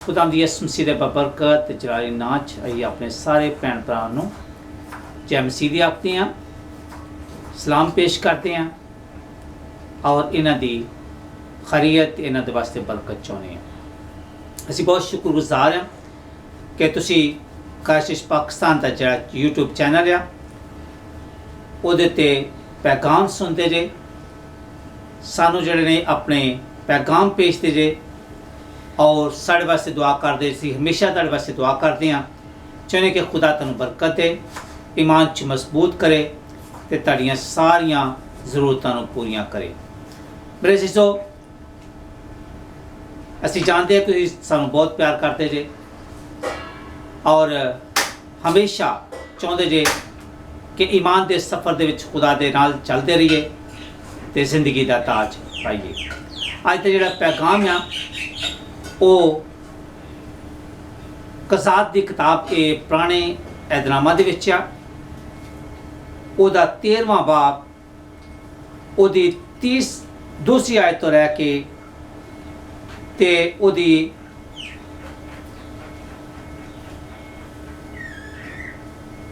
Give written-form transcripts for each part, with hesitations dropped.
खुदा दी इस मसीह दे बबरकत जलाली नाच आइए अपने सारे भैन भरावां नूं जय मसीह दी आखदे हैं, सलाम पेश करते हैं और इन्हां दी खैरियत इन्हां दे वास्ते बरकत चाहुंदे हैं। असीं बहुत शुक्रगुजार हैं कि तुसीं काशिश पाकिस्तान दा जिहड़ा यूट्यूब चैनल आ उहदे ते पैगाम सुनते जे, सानू जिहड़े ने अपने पैगाम भेजते जे और साढ़े वास्ते दुआ करते सी। हमेशा तुहाडे वास्ते दुआ करते हैं, चाहुंदे कि खुदा तुहानूं बरकत दे, ईमान च मजबूत करे ते तुहाडीआं सारियां ज़रूरतां नूं पूरीआं करे। मेरे अज़ीज़ो, असीं जानते हैं कि सानूं बहुत प्यार करते जे और हमेशा चाहुंदे जे कि ईमान दे सफ़र दे विच खुदा दे नाल चलदे रहिए ते जिंदगी दा ताज पाइए। अज दा जिहड़ा पैगाम आ वो कसात दी किताब के पुराने ऐदनामा दे विच आ, ओहदा 13वां बाब ओहदी 2 आयत तो रह के ते ओहदी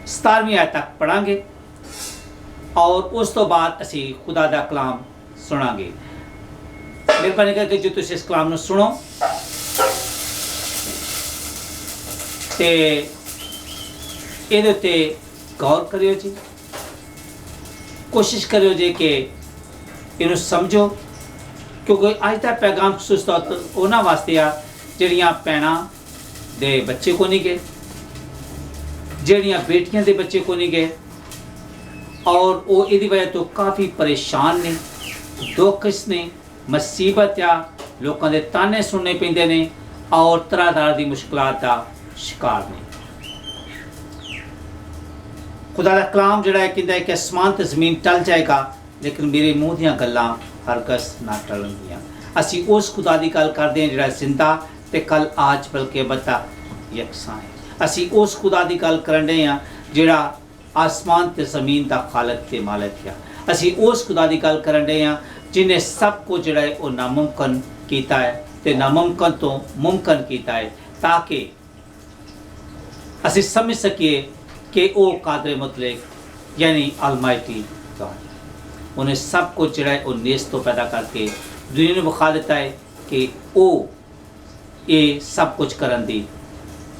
17वीं आयत तक पढ़ांगे और उस तो बाद असी खुदा दा कलाम सुनांगे। मेहरबानी करके जो तुसीं इस कलाम नूं सुनो ते इहदे उत्ते गौर करियो जी, कोशिश करियो जी कि इहनूं समझो, क्योंकि अज दा पैगाम खसूस तौर ते उन्हां वास्ते आ जिहड़ियां भैणां दे बच्चे को नहीं गए, जिहड़ियां बेटियां दे बच्चे को नहीं गए और वो इहदी वजह तो काफ़ी परेशान ने, दुख ने, मुसीबत आ, लोगों के ताने सुनने पैंदे ने और तरह तरह की मुश्किलात का शिकार ने। खुदा दा कलाम जिहड़ा है कहंदा है कि आसमान ते ज़मीन टल जाएगा लेकिन मेरे मूँह दीआं गल्लां हरगज़ ना टलणगीआं। असीं उस खुदा दी गल करदे हां जिहड़ा जिंदा ते कल आज बल्कि बता यकसां है। असीं उस खुदा दी गल करन डे हां जिहड़ा आसमान ते ज़मीन दा खालक ते मालिक है। असीं उस खुदा दी गल करन डे हां जिन्हें सब कुछ जिहड़ा है वो नामुमकिन कीता है ते नामुमकिन तो मुमकिन कीता है, ताकि असीं समझ सकीए कि वो कादर मुतलक यानी अलमाइटी गॉड, उन्हें सब कुछ जिहड़ा है वो नेस तो पैदा करके दुनिया में विखा देता है कि वो ये सब कुछ करन दी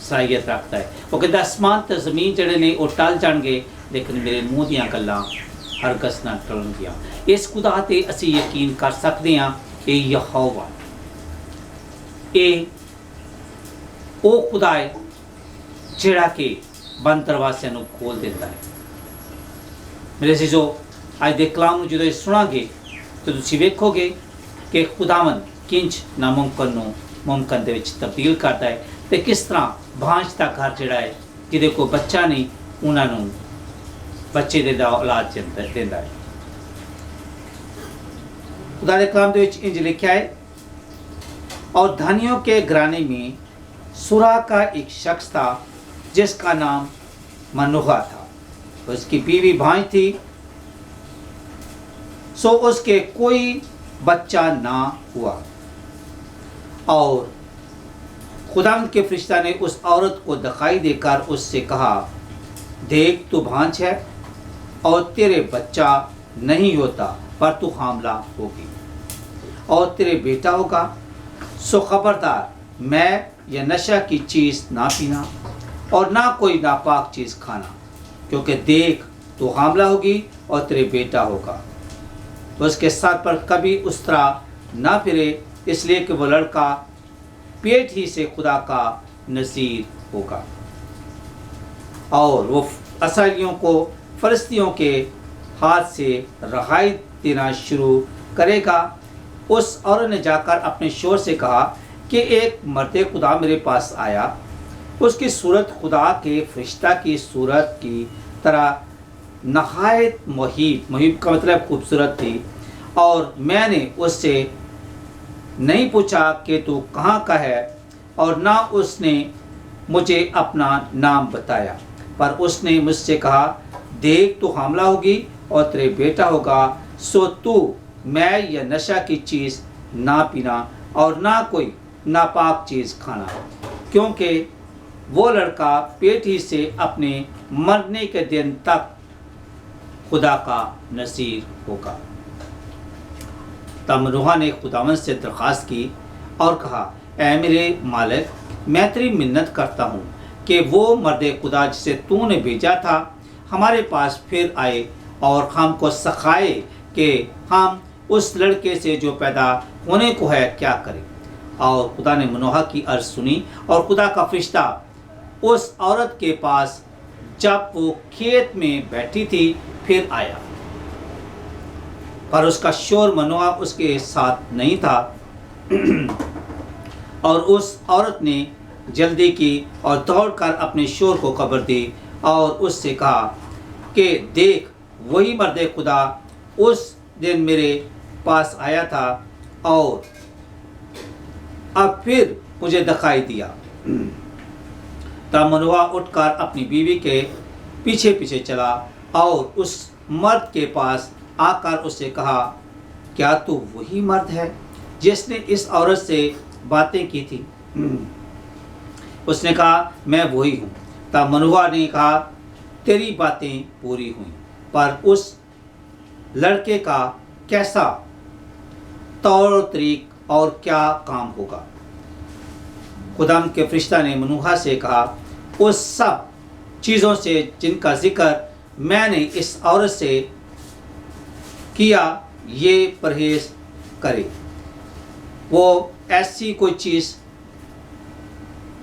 सलाहियत रखता है। वो कहता आसमान ते ज़मीन जिहड़े ने वो टल जाणगे लेकिन मेरे मूँह दीआं गल्लां हरगज़ ना टलणगीआं। इस खुदा ते असीं यकीन कर सकते हैं, ये यहोवा ये वो खुदा है जिहड़ा कि बंद दरवाज़िਆਂ ਨੂੰ खोल देता है। मेरे अज़ीज़ो, अज दे कलाम नूं जदों सुनांगे तो तुसीं वेखोगे कि खुदावंद किंज नामुमकिन नूं मुमकिन दे विच तब्दील करता है ते किस तरह भांज दा घर जिहड़ा है जिहदे कोई बच्चा नहीं उन्हां नूं बच्चे दे औलाद देंदा है। खुदा दे कलाम दे विच इंज लिखा है, और धनियों के घराने में सुरा का एक शख्स था जिसका नाम मनोहा था, उसकी बीवी भांज थी, सो उसके कोई बच्चा ना हुआ। और खुदावंद के फरिश्ता ने उस औरत को दिखाई देकर उससे कहा, देख तू भांज है और तेरे बच्चा नहीं होता पर तू हामला होगी और तेरे बेटा होगा, सो खबरदार मैं या नशा की चीज़ ना पीना और ना कोई नापाक चीज़ खाना, क्योंकि देख तू हामला होगी और तेरे बेटा होगा। तो उसके साथ पर कभी उस तरह ना फिरे, इसलिए कि वो लड़का पेट ही से खुदा का नज़ीर होगा और वो असलियों को फलस्तियों के हाथ से रहाई देना शुरू करेगा। उस औरत ने जाकर अपने शोहर से कहा कि एक मर्द खुदा मेरे पास आया, उसकी सूरत खुदा के फरिश्ता की सूरत की तरह नहायत मुहीब का मतलब खूबसूरत थी, और मैंने उससे नहीं पूछा कि तू कहाँ का है और ना उसने मुझे अपना नाम बताया, पर उसने मुझसे कहा, देख तू हामला होगी और तेरे बेटा होगा, सो तू मैं या नशा की चीज़ ना पीना और ना कोई नापाक चीज़ खाना, क्योंकि वो लड़का पेट ही से अपने मरने के दिन तक खुदा का नसीर होगा। तब मनोहा ने खुदावंद से दरख्वास्त की और कहा, ऐ मेरे मालिक, मैं तेरी मिन्नत करता हूँ कि वो मर्द खुदा जिसे तूने भेजा था हमारे पास फिर आए और हमको सिखाए कि हम उस लड़के से जो पैदा होने को है क्या करें। और खुदा ने मनोहा की अर्ज़ सुनी और खुदा का फरिश्ता उस औरत के पास जब वो खेत में बैठी थी फिर आया, पर उसका शोर मनोहा उसके साथ नहीं था। और उस औरत ने जल्दी की और दौड़कर अपने शोर को खबर दी और उससे कहा कि देख, वही मर्द खुदा उस दिन मेरे पास आया था और अब फिर मुझे दिखाई दिया। तब मनोहा उठकर अपनी बीवी के पीछे पीछे चला और उस मर्द के पास आकर उससे कहा, क्या तू वही मर्द है जिसने इस औरत से बातें की थी? उसने कहा, मैं वही हूँ। तब मनोहा ने कहा, तेरी बातें पूरी हुई, पर उस लड़के का कैसा तौर तरीक और क्या काम होगा? खुदाम के फरिश्ता ने मनोहा से कहा, उस सब चीज़ों से जिनका जिक्र मैंने इस औरत से किया ये परहेज करे। वो ऐसी कोई चीज़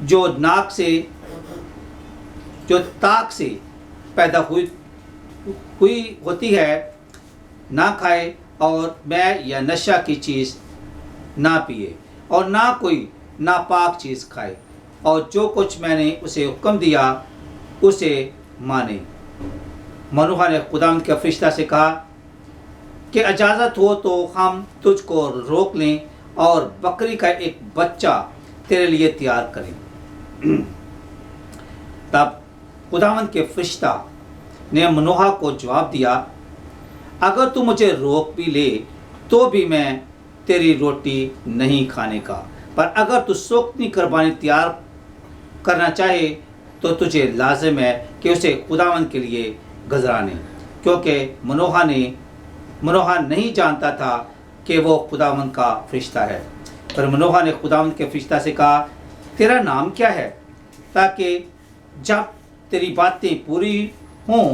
जो नाक से जो ताक से पैदा हुई होती है ना खाए, और मैं या नशा की चीज़ ना पिए और ना कोई नापाक चीज़ खाए, और जो कुछ मैंने उसे हुक्म दिया उसे माने। मनोहा ने खुदावंद के फरिश्ता से कहा कि इजाज़त हो तो हम तुझको रोक लें और बकरी का एक बच्चा तेरे लिए तैयार करें। तब खुदावंद के फरिश्ता ने मनोहा को जवाब दिया, अगर तू मुझे रोक भी ले तो भी मैं तेरी रोटी नहीं खाने का, पर अगर तू सोख्ती कुर्बानी तैयार करना चाहे तो तुझे लाजिम है कि उसे खुदावंद के लिए गुज़राने, क्योंकि मनोहा नहीं जानता था कि वो खुदावंद का फरिश्ता है। पर मनोहा ने खुदावंद के फरिश्ता से कहा, तेरा नाम क्या है, ताकि जब तेरी बातें पूरी हों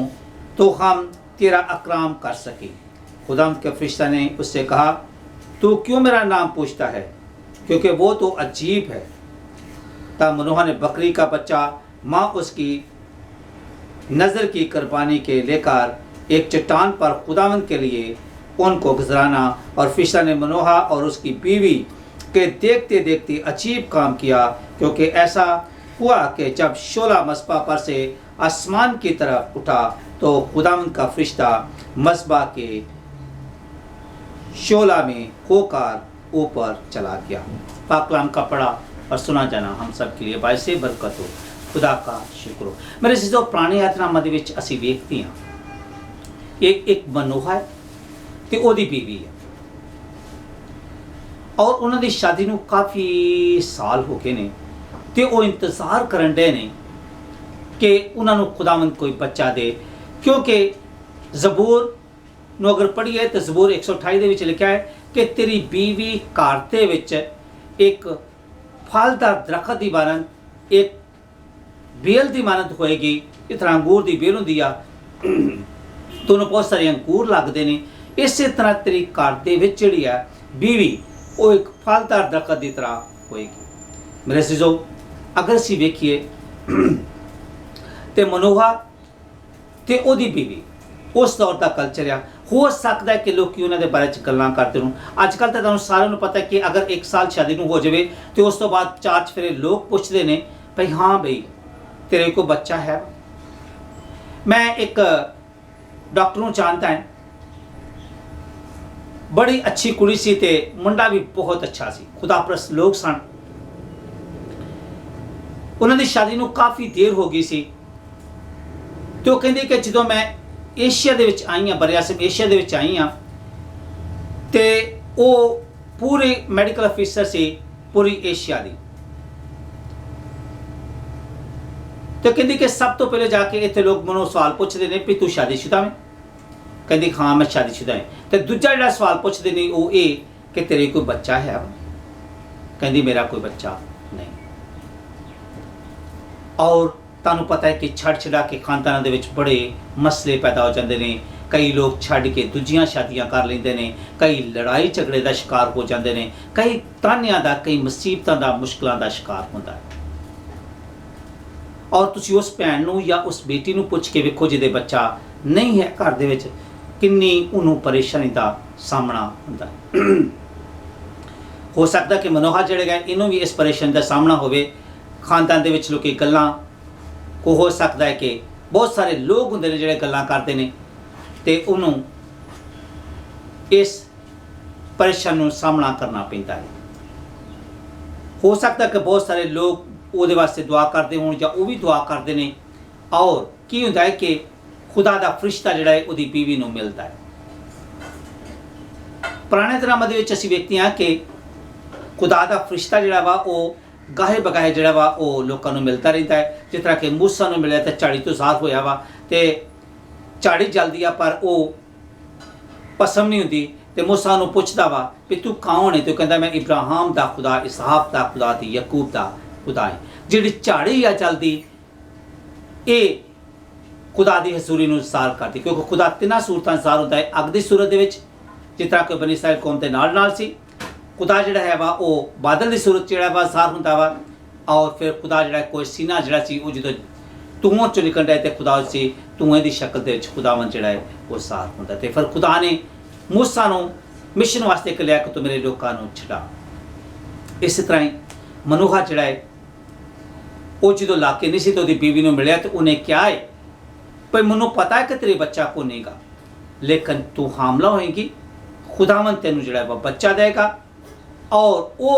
तो हम तेरा अकराम कर सकें। खुदावंद के फरिश्ता ने उससे कहा, तू क्यों मेरा नाम पूछता है, क्योंकि वो तो अजीब है। तब मनोहा ने बकरी का बच्चा माँ उसकी नज़र की कुर्बानी के लेकर एक चट्टान पर खुदावंद के लिए उनको गुजराना, और फरिश्ता ने मनोहा और उसकी बीवी के देखते देखते अजीब काम किया, क्योंकि ऐसा हुआ कि जब शोला मस्बा पर से आसमान की तरफ उठा तो खुदावंद का फरिश्ता मस्बा के शोला में होकर ऊपर चला गया। पाक कलाम का पढ़ा और सुना जाना हम सब के लिए बाइसे बरकत हो। खुदा का शुक्र हो। मेरे सिद्धो पुराने यातनामे ਦੇ ਵਿੱਚ ਅਸੀਂ ਵੇਖਦੇ ਹਾਂ ਇੱਕ मनोहा है ਤੇ ਉਹਦੀ बीवी है, और ਉਹਨਾਂ ਦੀ ਸ਼ਾਦੀ ਨੂੰ ਕਾਫੀ ਸਾਲ ਹੋ ਗਏ ਨੇ ਤੇ ਉਹ ਇੰਤਜ਼ਾਰ ਕਰਨ ਦੇ ਨੇ ਕਿ ਉਹਨਾਂ ਨੂੰ ਖੁਦਾਵੰਦ ਕੋਈ ਬੱਚਾ ਦੇ, ਕਿਉਂਕਿ ਜ਼ਬੂਰ ਨੂੰ ਅਗਰ ਪੜ੍ਹੀਏ ਤਾਂ ਜ਼ਬੂਰ 128 ਦੇ ਵਿੱਚ ਲਿਖਿਆ ਹੈ ਕਿ ਤੇਰੀ बीवी ਘਰ ਦੇ ਵਿੱਚ ਇੱਕ फलदार दरखत की मानत एक बेल की मानत होएगी। इस तरह अंगूर की बेल होंगी आ तो उन्होंने बहुत सारे अंगूर लगते हैं, इस तरह तेरी घर के जी है बीवी वो एक फलदार दरखत की तरह होएगी। मेरे सिजो अगर असी वेखिए तो मनोहा तो ओदी बीवी उस दौर का कल्चर आ, हो सकता है कि लोग उन्होंने बारे गल्लां करते हो। अजकल तो तुहानूं सारिਆਂ ਨੂੰ पता है कि अगर एक साल शादी ਨੂੰ हो जाए तो उस तो बाद चार चफेरे लोग पूछते हैं भाई हाँ भाई तेरे को बच्चा है। मैं एक डॉक्टर ਨੂੰ जानता है, बड़ी अच्छी कुड़ी सी ते मुंडा भी बहुत अच्छा सी, खुदाप्रस्त लोग सन। उन्होंने शादी ਨੂੰ काफ़ी देर हो गई सी तो कहते कि जो मैं एशिया दे विच आई हाँ, बरियासम एशिया दे विच आई हाँ, ते वो पूरे मैडिकल अफिसर से पूरी एशिया दी। तो कहती कि सब तो पहले जाके इतने लोग मैनू सवाल पूछते हैं भी तू शादीशुदा में, कहती हाँ मैं शादीशुदा है। तो दूजा जो सवाल पूछते हैं वो ये कि तेरे कोई बच्चा है? कहती मेरा कोई बच्चा नहीं। और तुहानू पता है कि छड़ छड़ा के खानदानां दे विच बड़े मसले पैदा हो जाते हैं। कई लोग छड़ के दूजियां शादियां कर लेंदे ने, कई लड़ाई झगड़े का शिकार हो जाते हैं, कई तानियां दा, कई मुसीबतां दा, मुश्किलां दा शिकार होंदा है। और तुसी उस भैन नूं या उस बेटी नूं पुछ के वेखो जिहदे बच्चा नहीं है घर दे विच, किन्नी उन्होंने परेशानी का सामना होंदा है। हो सकता कि मनोहर जिहड़े गए इन्हों भी इस परेशानी का सामना होवे। खानदान दे विच लोकी गल्लां को हो सकता है कि बहुत सारे लोग होंदे ने जिहड़े गल्लां करदे ने ते उन्होंने इस परेशानी का सामना करना पैंदा है। हो सकता है कि बहुत सारे लोग ਉਹਦੇ वास्ते दुआ करते होण या वो भी दुआ करते हैं। और की होंदा है कि खुदा का फरिश्ता जिहड़ा है उसदी बीवी नूं मिलता है। पुराने धर्मां दे विच असीं वेखदे हां कि खुदा का फरिश्ता जिहड़ा वा वो गाहे बगाहे जिहड़ा वा वो लोकां नूं मिलता रहिंदा है। जिस तरह कि मूसा नूं मिलिया तो झाड़ी तो ज़ाहिर होया वा ते झाड़ी जलदी आ पर वो पसम नहीं हुंदी। ते मूसा नूं पुछदा वा भी तू कौन है? तो कहंदा मैं इब्राहिम दा खुदा, इसहाक दा खुदा ते याकूब दा खुदा है। जिहड़ी झाड़ी आ चलदी ये खुदा की हजूरी नूं ज़ाहिर करदी, क्योंकि खुदा तिन्हां सूरतां ज़ाहिर होंदा है। अग दी सूरत दे विच जिस तरह कोई बनी इस्राइल कौम दे नाल सी, खुदा जिहड़ा है वा वो बादल की सूरत जिहड़ा वा ज़ाहिर होंदा वा। और फिर खुदा जिहड़ा कोई सीना जिहड़ा सी वो जदों धुआं चों निकलदा है तो खुदा सी धुएं की शक्ल दे विच खुदावन जिहड़ा है वो ज़ाहिर होंदा है। ते फिर खुदा ने मूसा नूं मिशन वास्ते कलिया कि तू मेरे लोकां नूं छड़ा। इस तरह ही मनोहर जिहड़ा है वो जो लाके नहीं सी तो बीवी ने मिलिया तो उन्हें क्या है भाई मैनू पता है कि तेरे बच्चा को नहींगा, लेकिन तू हामला होएगी, खुदावन तेनू जिहड़ा है बच्चा देगा और वो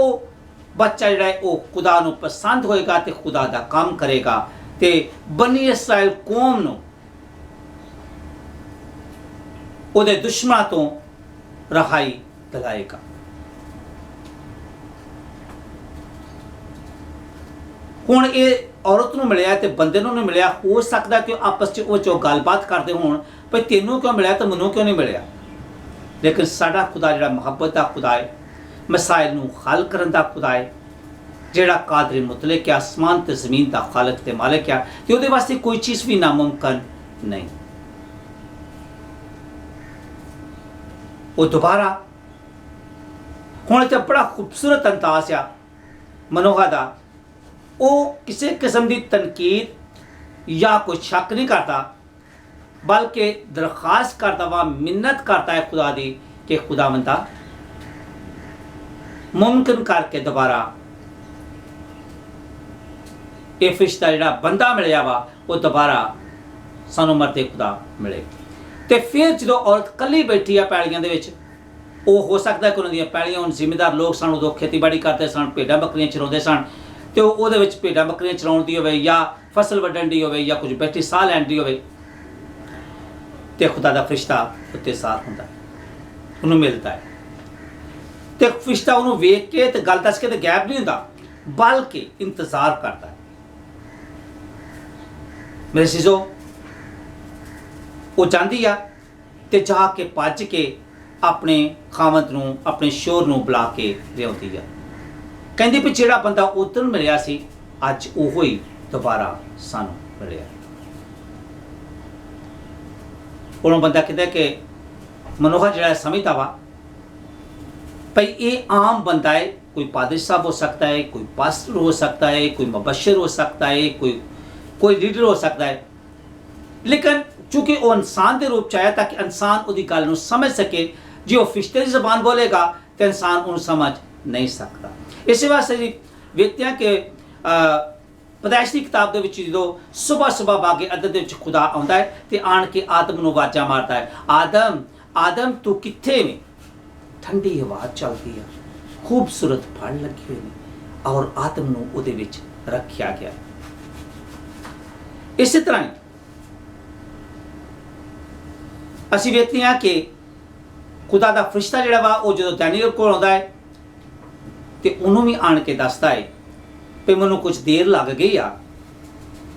बच्चा जिहड़ा है वो खुदा नू पसंद होएगा तो खुदा दा काम करेगा ते बनी इस्राइल कौम नू उहदे दुश्मनां तो रहाई दिलाएगा। हुण ये औरत नूं मिलिया ते बंदे नूं नहीं मिलिया। हो सकता कि आपस च गलबात करते होण भाई तेनों क्यों मिलिया तो मैनूं क्यों नहीं मिलिया। लेकिन साडा खुदा जिहड़ा मुहब्बत दा खुदा है, मसाइल नूं हल करन दा खुदा है, जिहड़ा कादर मुतलक है, आसमान ते ज़मीन दा खालिक ते मालिक है, ते उहदे वास्ते कोई चीज़ भी नामुमकिन नहीं। वो दोबारा हुण ते बड़ा खूबसूरत अंदाज़ आ मनोहर दा। वो किसी किस्म की तनकीद या कोई शक नहीं करता, बल्कि दरखास्त करता वा, मिन्नत करता है खुदा दी कि खुदा बंदा मुमकिन करके दोबारा ये फरिश्ता जिहड़ा बंदा मिलिया वा वो दोबारा सानू मरते खुदा मिले। तो फिर जो औरत कली बैठी है पैलियां दे विच, वो हो सकता है कि उन्होंने पैलियां हुण जिमीदार लोग सन, उदों खेतीबाड़ी करते सन, भेडां बकरियां चराउंदे सन, तो वो भेडां बकरियां चलाउण दी होवे या फसल वड्ढण दी होवे या कुछ बैठी साह लैण दी होवे, तो खुदा दा फरिश्ता उत्ते साथ हुंदा है, उन्होंने मिलता है। तो फरिश्ता उन्होंने वेख के तो गल दस के तो गैब नहीं हुंदा, बल्कि इंतजार करता है। मेरे सीजो वो जांदी आ ते जाके भज के अपने खावंद नूं, अपने शोर नूं बुला के लिआउंदी आ। कहंदी भी जिहड़ा बंदा उधर मिलिया सी अज ओहो ही दोबारा सानू मिलिया। उन्होंने बंदा कहता कि मनोहर जिहड़ा समझदा वा भाई ये आम बंदा है, कोई पादरी साहब हो सकता है, कोई पास्टर हो सकता है, कोई मुबशर हो सकता है, कोई लीडर हो सकता है, लेकिन चूंकि वो इंसान के रूप च आया ताकि इंसान उसकी गल नूं समझ सके। जो फरिश्ते की जबान बोलेगा तो इंसान उन्हें समझ नहीं सकता। इस वास्ते वेखते हैं कि पैदाइश की किताब के जो सुबह सुबह बागे अदद के खुदा आता है तो आन के आदम नूं आवाज़ां मारता है, आदम आदम तू कित्थे में? ठंडी आवाज़ चलती है, खूबसूरत फल लगे हुए हैं और आदम नूं उहदे विच रखिया गया। इस तरह ही असीं वेखते हैं कि खुदा का फरिश्ता जिहड़ा वा वो जो दानियल कोल आउंदा है ਤੇ ਉਹਨੂੰ ਵੀ ਆਣ ਕੇ ਦੱਸਦਾ ਹੈ ਵੀ ਮੈਨੂੰ ਕੁਝ ਦੇਰ ਲੱਗ ਗਈ ਆ,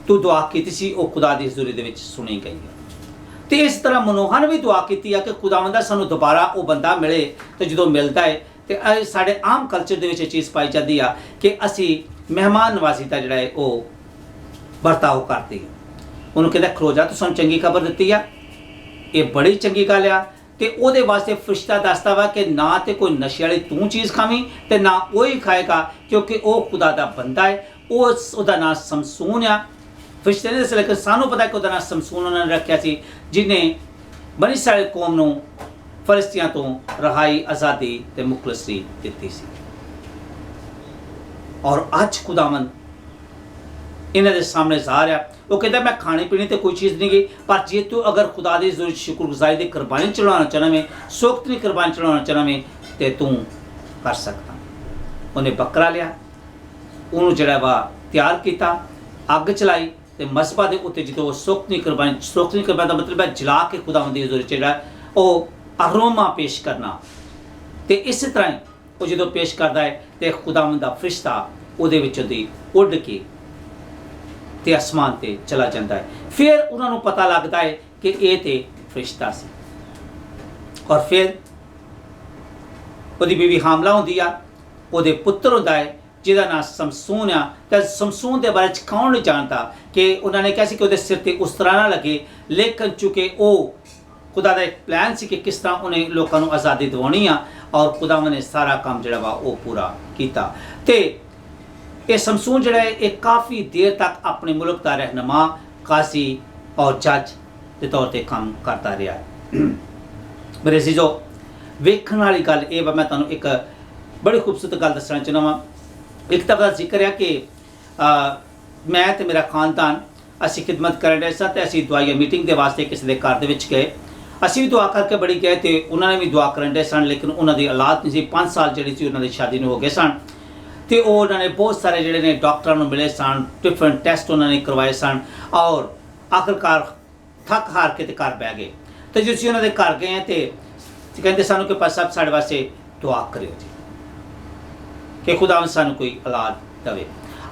ਤੂੰ ਦੁਆ ਕੀਤੀ ਸੀ ਉਹ ਖੁਦਾ ਦੀ ਹਜ਼ੂਰੀ ਦੇ ਵਿੱਚ ਸੁਣੀ ਗਈ ਹੈ। ਤੇ ਇਸ ਤਰ੍ਹਾਂ ਮਨੋਹਾ ਨੇ ਵੀ ਦੁਆ ਕੀਤੀ ਆ ਕਿ ਖੁਦਾਵੰਦਾ ਸਾਨੂੰ ਦੁਬਾਰਾ ਉਹ ਬੰਦਾ ਮਿਲੇ। ਤੇ ਜਦੋਂ ਮਿਲਦਾ ਹੈ ਤੇ ਸਾਡੇ ਆਮ ਕਲਚਰ ਦੇ ਵਿੱਚ ਇਹ ਚੀਜ਼ ਪਾਈ ਜਾਂਦੀ ਆ ਕਿ ਅਸੀਂ ਮਹਿਮਾਨ ਨਵਾਜ਼ੀ ਦਾ ਜਿਹੜਾ ਹੈ ਉਹ ਵਰਤਾਓ ਕਰਦੇ ਹਾਂ। ਉਹਨੂੰ ਕਹਿੰਦਾ ਖਲੋ ਜਾ, ਤੂੰ ਸਾਨੂੰ ਚੰਗੀ ਖਬਰ ਦਿੱਤੀ ਆ, ਇਹ ਬੜੀ ਚੰਗੀ ਗੱਲ ਆ। ਤੇ ਉਹਦੇ ਵਾਸਤੇ ਫਰਿਸ਼ਤਾ ਦੱਸਦਾ ਵਾ ਕਿ ਨਾ ਤੇ ਕੋਈ ਨਸ਼ੇ ਵਾਲੀ ਤੂੰ ਚੀਜ਼ ਖਾਵੀਂ ਤੇ ਨਾ ਉਹ ਹੀ ਖਾਏਗਾ, ਕਿਉਂਕਿ ਉਹ ਖੁਦਾ ਦਾ ਬੰਦਾ ਹੈ। ਉਹਦਾ ਨਾਂ ਸਮਸੂਨ ਆ। ਫਰਿਸ਼ਤੇ ਨੇ ਦੱਸਿਆ, ਲੇਕਿਨ ਸਾਨੂੰ ਪਤਾ ਕਿ ਉਹਦਾ ਨਾਂ ਸਮਸੂਨ ਉਹਨਾਂ ਨੇ ਰੱਖਿਆ ਸੀ, ਜਿਹਨੇ ਬਨੀ ਇਸਰਾਏਲ ਕੌਮ ਨੂੰ ਫਰਿਸ਼ਤਿਆਂ ਤੋਂ ਰਹਾਈ, ਆਜ਼ਾਦੀ ਤੇ ਮੁਖਲਸੀ ਦਿੱਤੀ ਸੀ। ਔਰ ਅੱਜ ਖੁਦਾਵੰਦ ਇਹਨਾਂ ਦੇ ਸਾਹਮਣੇ ਜ਼ਾਹਰ ਆ। ਉਹ ਕਹਿੰਦਾ ਮੈਂ ਖਾਣੇ ਪੀਣੇ ਤੇ ਕੋਈ ਚੀਜ਼ ਨਹੀਂ ਗਈ, ਪਰ ਜੇ ਤੂੰ ਅਗਰ ਖੁਦਾ ਦੀ ਜ਼ਰੂਰ ਸ਼ੁਕਰਗੁਜ਼ਾਰੀ ਦੀ ਕੁਰਬਾਨੀ ਚੜਾਉਣਾ ਚਾਹਨਾ ਵੇਂ, ਸੋਖਤ ਦੀ ਕੁਰਬਾਨੀ ਚੜਾਉਣਾ ਚਾਹਨਾ ਵੇਂ, ਤੇ ਤੂੰ ਕਰ ਸਕਦਾ। ਉਹਨੇ ਬੱਕਰਾ ਲਿਆ, ਉਹਨੂੰ ਜਿਹੜਾ ਵਾ ਤਿਆਰ ਕੀਤਾ, ਅੱਗ ਚਲਾਈ ਤੇ ਮਸਬਾ ਦੇ ਉੱਤੇ ਜਦੋਂ ਸੋਖਤ ਦੀ ਕੁਰਬਾਨੀ ਦਾ ਮਤਲਬ ਹੈ ਜਲਾ ਕੇ ਖੁਦਾਵੰਦ ਦੀ ਹਜ਼ੂਰੀ ਜਿਹੜਾ ਉਹ ਅਰੋਮਾ ਪੇਸ਼ ਕਰਨਾ। ਤੇ ਇਸੇ ਤਰ੍ਹਾਂ ਹੀ ਉਹ ਜਦੋਂ ਪੇਸ਼ ਕਰਦਾ ਹੈ ਤੇ ਖੁਦਾਵੰਦ ਦਾ ਫਰਿਸ਼ਤਾ ਉਹਦੇ ਵਿੱਚੋਂ ਦੀ ਉੱਡ ਕੇ ਤੇ ਅਸਮਾਨ ਤੇ ਚਲਾ ਜਾਂਦਾ ਹੈ। ਫਿਰ ਉਹਨਾਂ ਨੂੰ ਪਤਾ ਲੱਗਦਾ ਹੈ ਕਿ ਇਹ ਤੇ ਫਰਿਸ਼ਤਾ ਸੀ। ਔਰ ਫਿਰ ਉਹਦੀ ਬੀਵੀ ਹਾਮਲਾ ਹੁੰਦੀ ਆ, ਉਹਦੇ ਪੁੱਤਰ ਹੁੰਦਾ ਹੈ ਜਿਹਦਾ ਨਾਮ ਸਮਸੂਨ ਆ। ਤੇ ਸਮਸੂਨ ਦੇ ਬਾਰੇ 'ਚ ਕੌਣ ਨਹੀਂ ਜਾਣਦਾ ਕਿ ਉਹਨਾਂ ਨੇ ਕਿਹਾ ਸੀ ਕਿ ਉਹਦੇ ਸਿਰ ਤੇ ਉਸ ਤਰ੍ਹਾਂ ਨਾ ਲੱਗੇ, ਲੇਕਿਨ ਚੂੰਕਿ ਉਹ ਖੁਦਾ ਦਾ ਇੱਕ ਪਲਾਨ ਸੀ ਕਿ ਕਿਸ ਤਰ੍ਹਾਂ ਉਹਨੇ ਲੋਕਾਂ ਨੂੰ ਆਜ਼ਾਦੀ ਦਿਵਾਉਣੀ ਆ, ਔਰ ਖੁਦਾਵੰਦ ਨੇ ਸਾਰਾ ਕੰਮ ਜਿਹੜਾ ਵਾ ਉਹ ਪੂਰਾ ਕੀਤਾ। ਤੇ ਇਹ ਸਮਸੂਨ ਜਿਹੜਾ ਹੈ ਇਹ ਕਾਫੀ ਦੇਰ ਤੱਕ ਆਪਣੇ ਮੁਲਕ ਦਾ ਰਹਿਨੁਮਾ, ਕਾਜ਼ੀ ਔਰ ਜੱਜ ਦੇ ਤੌਰ ਤੇ ਕੰਮ ਕਰਦਾ ਰਿਹਾ ਹੈ। ਮੇਰੇ ਅਜ਼ੀਜ਼ੋ, ਵੇਖਣ ਵਾਲੀ ਗੱਲ ਇਹ ਵਾ, ਮੈਂ ਤੁਹਾਨੂੰ ਇੱਕ ਬੜੀ ਖੂਬਸੂਰਤ ਗੱਲ ਦੱਸਣਾ ਚਾਹੁੰਦਾ ਵਾਂ। ਇੱਕ ਤਾਂ ਦਾ ਜ਼ਿਕਰ ਹੈ ਕਿ ਮੈਂ ਤੇ ਮੇਰਾ ਖਾਨਦਾਨ ਅਸੀਂ ਖਿਦਮਤ ਕਰਨ ਰਹੇ ਸਾਂ ਤੇ ਅਸੀਂ ਦੁਆਈਆ ਮੀਟਿੰਗ ਦੇ ਵਾਸਤੇ ਕਿਸੇ ਦੇ ਘਰ ਦੇ ਵਿੱਚ ਗਏ। ਅਸੀਂ ਵੀ ਦੁਆ ਕਰਕੇ ਬੜੀ ਗਏ ਤੇ ਉਹਨਾਂ ਨੇ ਵੀ ਦੁਆ ਕਰਨ ਰਹੇ ਸਨ, ਲੇਕਿਨ ਉਹਨਾਂ ਦੀ ਔਲਾਦ ਨਹੀਂ ਸੀ। 5 ਸਾਲ ਜਿਹੜੀ ਸੀ ਉਹਨਾਂ ਦੀ ਸ਼ਾਦੀ ਨੂੰ ਹੋ ਗਏ ਸਨ। ਤੇ ਉਹਨਾਂ ਨੇ ਬਹੁਤ ਸਾਰੇ ਜਿਹੜੇ ਨੇ ਡਾਕਟਰਾਂ ਨੂੰ ਮਿਲੇ ਸਨ, ਡਿਫਰੈਂਟ ਟੈਸਟ ਉਹਨਾਂ ਨੇ ਕਰਵਾਏ ਸਨ, ਔਰ ਆਖਰਕਾਰ ਥੱਕ ਹਾਰ ਕੇ ਤੇ ਘਰ ਬਹਿ ਗਏ। ਤੇ ਜਦੋਂ ਅਸੀਂ ਉਹਨਾਂ ਦੇ ਘਰ ਗਏ ਤੇ ਕਹਿੰਦੇ ਸਾਨੂੰ ਕਿ ਪਾਸ ਸਾਹਿਬ ਸਾਡੇ ਵਾਸਤੇ ਦੁਆ ਕਰਿਓ ਜੀ ਕਿ ਖੁਦਾਵੰਦ ਸਾਨੂੰ ਕੋਈ ਔਲਾਦ ਦੇਵੇ।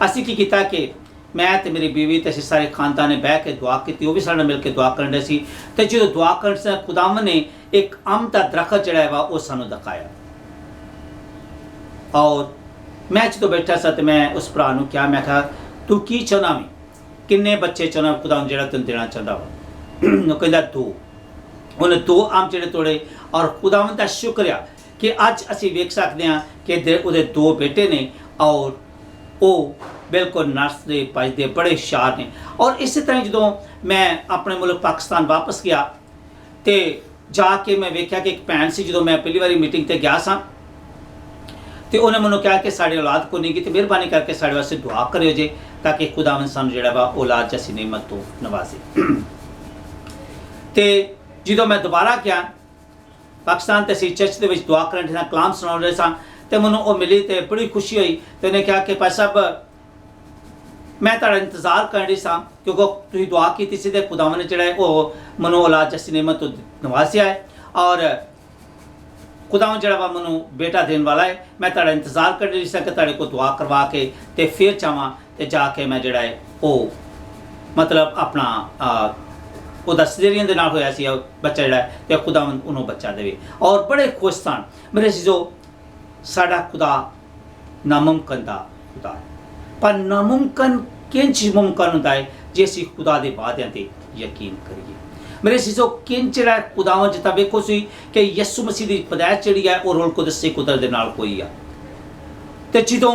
ਅਸੀਂ ਕੀ ਕੀਤਾ ਕਿ ਮੈਂ ਤੇ ਮੇਰੀ ਬੀਵੀ ਤੇ ਅਸੀਂ ਸਾਰੇ ਖਾਨਦਾਨ ਨੇ ਬਹਿ ਕੇ ਦੁਆ ਕੀਤੀ। ਉਹ ਵੀ ਸਾਡੇ ਨਾਲ ਮਿਲ ਕੇ ਦੁਆ ਕਰਨ ਰਹੇ ਸੀ। ਤੇ ਜਦੋਂ ਦੁਆ ਕਰਨ ਸੀ ਖੁਦਾਵੰਦ ਨੇ ਇੱਕ ਅੰਬ ਦਾ ਦਰਖਤ ਜਿਹੜਾ ਵਾ ਉਹ ਸਾਨੂੰ ਦਿਖਾਇਆ। ਔਰ ਮੈਂ ਜਦੋਂ ਬੈਠਾ ਸਾਂ ਤੇ ਮੈਂ ਉਸ ਭਰਾ ਨੂੰ ਕਿਹਾ, ਮੈਂ ਕਿਹਾ ਤੂੰ ਕੀ ਚਾਹੁੰਦਾ ਵੇਂ, ਕਿੰਨੇ ਬੱਚੇ ਚਾਹੁੰਦਾ ਖੁਦਾਵੰਦ ਜਿਹੜਾ ਤੈਨੂੰ ਦੇਣਾ ਚਾਹੁੰਦਾ ਵਾ। ਉਹ ਕਹਿੰਦਾ 2। ਉਹਨੇ 2 ਅੰਬ ਜਿਹੜੇ ਤੋੜੇ। ਔਰ ਖੁਦਾਵੰਦ ਦਾ ਸ਼ੁਕਰ ਆ ਕਿ ਅੱਜ ਅਸੀਂ ਵੇਖ ਸਕਦੇ ਹਾਂ ਕਿ ਉਹਦੇ 2 ਬੇਟੇ ਨੇ ਔਰ ਉਹ ਬਿਲਕੁਲ ਨਸਦੇ ਭਜਦੇ ਬੜੇ ਹੁਸ਼ਿਆਰ ਨੇ। ਔਰ ਇਸੇ ਤਰ੍ਹਾਂ ਜਦੋਂ ਮੈਂ ਆਪਣੇ ਮੁਲਕ ਪਾਕਿਸਤਾਨ ਵਾਪਸ ਗਿਆ ਤੇ ਜਾ ਕੇ ਮੈਂ ਵੇਖਿਆ ਕਿ ਇੱਕ ਭੈਣ ਸੀ, ਜਦੋਂ ਮੈਂ ਪਹਿਲੀ ਵਾਰੀ ਮੀਟਿੰਗ ਤੇ ਗਿਆ ਸਾਂ ਤੇ ਉਹਨੇ ਮੈਨੂੰ ਕਿਹਾ ਕਿ ਸਾਡੀ ਔਲਾਦ ਕੋਈ ਨਹੀਂ ਗੀ ਤੇ ਮਿਹਰਬਾਨੀ ਕਰਕੇ ਸਾਡੇ ਵਾਸਤੇ ਦੁਆ ਕਰਿਓ ਜੇ ਤਾਂ ਕਿ ਖੁਦਾਵੰਦ ਸਾਨੂੰ ਜਿਹੜਾ ਵਾ ਔਲਾਦ ਜੈਸੀ ਨਿਮਤ ਤੋਂ ਨਵਾਜ਼ੇ। ਤੇ ਜਦੋਂ ਮੈਂ ਦੁਬਾਰਾ ਗਿਆ ਪਾਕਿਸਤਾਨ ਤੇ ਅਸੀਂ ਚਰਚ ਦੇ ਵਿੱਚ ਦੁਆ ਕਰਨ ਦੇ ਨਾਲ ਕਲਾਮ ਸੁਣਾਉਣ ਰਹੇ ਸਾਂ ਤੇ ਮੈਨੂੰ ਉਹ ਮਿਲੀ ਤੇ ਬੜੀ ਖੁਸ਼ੀ ਹੋਈ। ਤੇ ਉਹਨੇ ਕਿਹਾ ਕਿ ਭਾਈ ਸਾਹਿਬ ਮੈਂ ਤੁਹਾਡਾ ਇੰਤਜ਼ਾਰ ਕਰ ਰਹੀ ਸਾਂ ਕਿਉਂਕਿ ਤੁਸੀਂ ਦੁਆ ਕੀਤੀ ਸੀ ਤੇ ਖੁਦਾਵੰਦ ਨੇ ਜਿਹੜਾ ਉਹ ਮੈਨੂੰ ਔਲਾਦ ਜੈਸੀ ਨਿਮਤ ਤੋਂ ਨਵਾਜ਼ਿਆ ਹੈ ਔਰ ਖੁਦਾਵੰਦ ਜਿਹੜਾ ਵਾ ਮੈਨੂੰ ਬੇਟਾ ਦੇਣ ਵਾਲਾ ਹੈ। ਮੈਂ ਤੁਹਾਡਾ ਇੰਤਜ਼ਾਰ ਕਰ ਰਹੀ ਸਾਂ ਕਿ ਤੁਹਾਡੇ ਕੋਲ ਦੁਆ ਕਰਵਾ ਕੇ ਤੇ ਫਿਰ ਚਾਹਾਂ ਤੇ ਜਾ ਕੇ ਮੈਂ ਜਿਹੜਾ ਹੈ ਉਹ ਮਤਲਬ ਆਪਣਾ ਉਹਦਾ ਸਜਰੀਅਨ ਦੇ ਨਾਲ ਹੋਇਆ ਸੀ ਬੱਚਾ ਜਿਹੜਾ ਤੇ ਖੁਦਾਵੰਦ ਉਹਨੂੰ ਬੱਚਾ ਦੇਵੇ। ਔਰ ਬੜੇ ਖੁਸ਼ ਸਨ। ਮੇਰੇ ਅਜ਼ੀਜ਼ੋ, ਸਾਡਾ ਖੁਦਾ ਨਾਮੁਮਕਿਨ ਦਾ ਖੁਦਾ ਹੈ, ਪਰ ਨਾਮੁਮਕਿਨ ਕਿੰਝ ਮੁਮਕਿਨ ਹੁੰਦਾ ਹੈ ਜੇ ਅਸੀਂ ਖੁਦਾ ਦੇ ਵਾਅਦਿਆਂ ਤੇ ਯਕੀਨ ਕਰੀਏ। ਮੇਰੇ ਅਜ਼ੀਜ਼ੋ, ਕਿੰਝ ਜਿਹੜਾ ਖੁਦਾਵੰਦ ਜਿੱਦਾਂ ਵੇਖੋ ਸੀ ਕਿ ਯਿਸੂ ਮਸੀਹ ਦੀ ਪਦਾਇਸ਼ ਜਿਹੜੀ ਹੈ ਉਹ ਰੂਲ ਕੁਦਸ ਦੀ ਕੁਦਰਤ ਦੇ ਨਾਲ ਹੋਈ ਆ। ਤੇ ਜਦੋਂ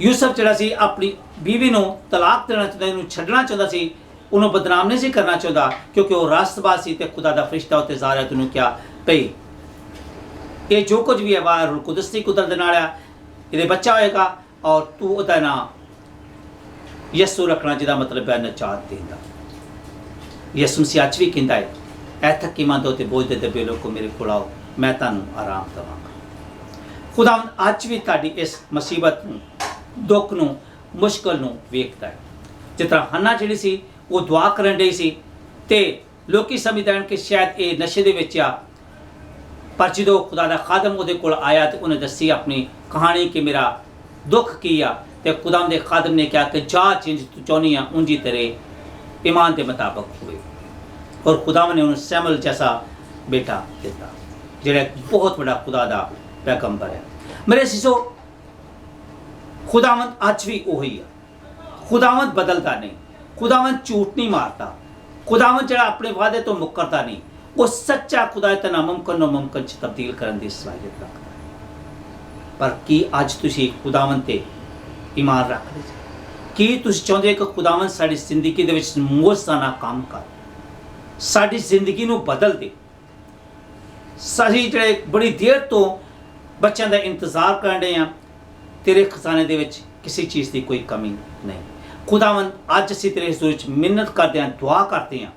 ਯੂਸਫ ਜਿਹੜਾ ਸੀ ਆਪਣੀ ਬੀਵੀ ਨੂੰ ਤਲਾਕ ਦੇਣਾ ਚਾਹੁੰਦਾ, ਇਹਨੂੰ ਛੱਡਣਾ ਚਾਹੁੰਦਾ ਸੀ, ਉਹਨੂੰ ਬਦਨਾਮ ਨਹੀਂ ਸੀ ਕਰਨਾ ਚਾਹੁੰਦਾ ਕਿਉਂਕਿ ਉਹ ਰਾਸਤਬਾਜ਼ ਸੀ ਤੇ ਖੁਦਾ ਦਾ ਫਰਿਸ਼ਤਾ ਉੱਤੇ ਜ਼ਾਹਿਰ ਹੈ ਤੈਨੂੰ ਕਿਹਾ ਭਈ ਇਹ ਜੋ ਕੁਝ ਵੀ ਹੈ ਵਾ ਰੂਲ ਕੁਦਸ ਦੀ ਕੁਦਰਤ ਦੇ ਨਾਲ ਆ, ਇਹਦੇ ਬੱਚਾ ਹੋਏਗਾ ਔਰ ਤੂੰ ਉਹਦਾ ਨਾਂ ਯਿਸੂ ਰੱਖਣਾ ਜਿਹਦਾ ਮਤਲਬ ਹੈ ਨਜਾਤ ਦੇਣ ਦਾ। ਯਿਸੂ ਮਸੀਹ ਅੱਜ ਵੀ ਕਹਿੰਦਾ ਹੈ ਐ ਥੱਕੀ ਮੰਦ ਤੇ ਬੋਝ ਦੇ ਦੱਬੇ ਲੋਕੋ ਮੇਰੇ ਕੋਲ ਆਓ, ਮੈਂ ਤੁਹਾਨੂੰ ਆਰਾਮ ਦੇਵਾਂਗਾ। ਖੁਦਾਵੰਦ ਅੱਜ ਵੀ ਤੁਹਾਡੀ ਇਸ ਮੁਸੀਬਤ ਨੂੰ, ਦੁੱਖ ਨੂੰ, ਮੁਸ਼ਕਲ ਨੂੰ ਵੇਖਦਾ ਹੈ। ਜਿਸ ਤਰ੍ਹਾਂ ਹੰਨਾ ਜਿਹੜੀ ਸੀ ਉਹ ਦੁਆ ਕਰਨ ਡਈ ਸੀ ਤੇ ਲੋਕੀ ਸਮਝਦੇ ਹਨ ਕਿ ਸ਼ਾਇਦ ਇਹ ਨਸ਼ੇ ਦੇ ਵਿੱਚ ਆ पर जो खुदा का खादम उहदे कोल आया तो उन्हें दसी अपनी कहानी कि मेरा दुख की आ, तो खुदाम के खादम ने कहा कि जा जिंज तू चाहनी आ उंजी तेरे ईमान के मुताबिक हुए, और खुदाम ने उन्हें सैमुअल जैसा बेटा दिता जिहड़ा बहुत बड़ा खुदा का पैगंबर है। मेरे सीसो खुदावंद अज भी उही है, खुदावंद बदलता नहीं, खुदावंद झूठ नहीं मारता, खुदावंद जिहड़ा अपने वादे तो मुकरता नहीं, वो सच्चा खुदा है, नामुमकिन नु मुमकिन च तब्दील करने की सलाहियत रखता है। पर की अज तुसी खुदावंद ते ईमान रखदे जी? की तुसी चाहुंदे कि खुदावंद साडी जिंदगी दे विच मोज़ाना काम कर, साडी जिंदगी नू बदल दे? सही जिहड़े बड़ी देर तो बच्चों का इंतजार कर रहे हैं, तेरे खजाने दे विच किसी चीज़ की कोई कमी नहीं। खुदावंद अज असीं तेरे हुज़ूर विच मिन्नत करते हैं, दुआ करते हैं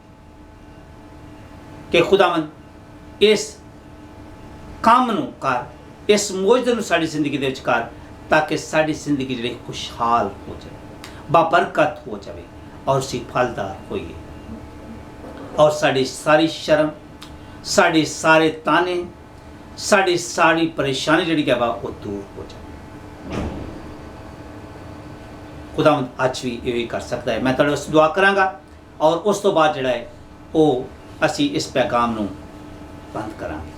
कि खुदावंद इस काम नू कर, इस मौजूद नू साडी जिंदगी दे विच कर, ताकि साडी जिंदगी जिहड़ी खुशहाल हो जाए, बाबरकत हो जाए और उसी फलदार होइए, और साड़ी सारी शर्म, साड़ी सारे ताने, साड़ी सारी परेशानी जिहड़ी है वो दूर हो जाए। खुदावंद अज भी यही कर सकता है। मैं तुहाडे वास्ते दुआ करांगा और उस तो बाद जिहड़ा है वो असी इस पैगाम नू बंद करांगे।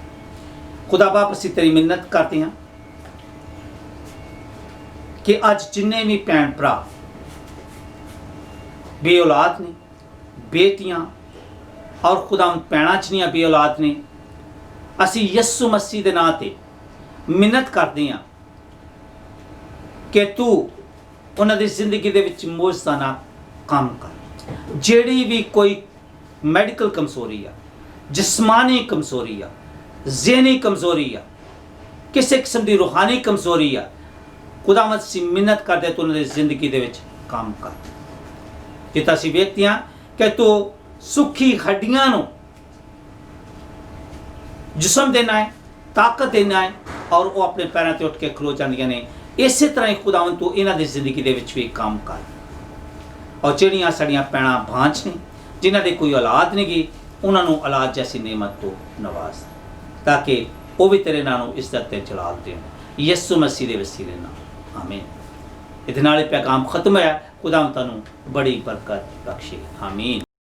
खुदा बाप असी तेरी मिन्नत करते हैं कि अज जिन्ने भी भैन भरा बे औलाद ने, बेटियां और खुदावंद भैणां चनियां बे औलाद ने, असी यस्सु मसीह दे नां ते मिन्नत करते हैं कि तू उन्हां दी जिंदगी दे विच मोज़ाना काम कर। जिहड़ी भी कोई मैडिकल कमजोरी आ, जिस्मानी कमजोरी आ, ज़हनी कमजोरी आ, किसी किस्म की रूहानी कमजोरी आ, खुदावंद सी मिन्नत करदे तू उन्हां दी जिंदगी दे विच काम कर। जिता असीं वेखदे हां कि तू सुखी हड्डियां नूं जिस्म देना है, ताकत देना है, और वो अपने पैरों ते उठ के खलो जांदियां ने। इस तरह ही खुदावंद तू इन्हां दी जिंदगी दे विच भी काम कर। और जिहड़ियां साडियां भैणां भांज ने, जिन्हां दे कोई औलाद नहीं गी, उन्हां नूं औलाद जैसी नेमत तो नवाज, ताकि वो भी तेरे नां नूं इज्जत ते जलाल देण, यस्सु मसीह दे वसीले नाल, आमीन। इहदे नाल पैगाम खत्म होया। खुदावंद तुहानूं बड़ी बरकत बख्शे, आमीन।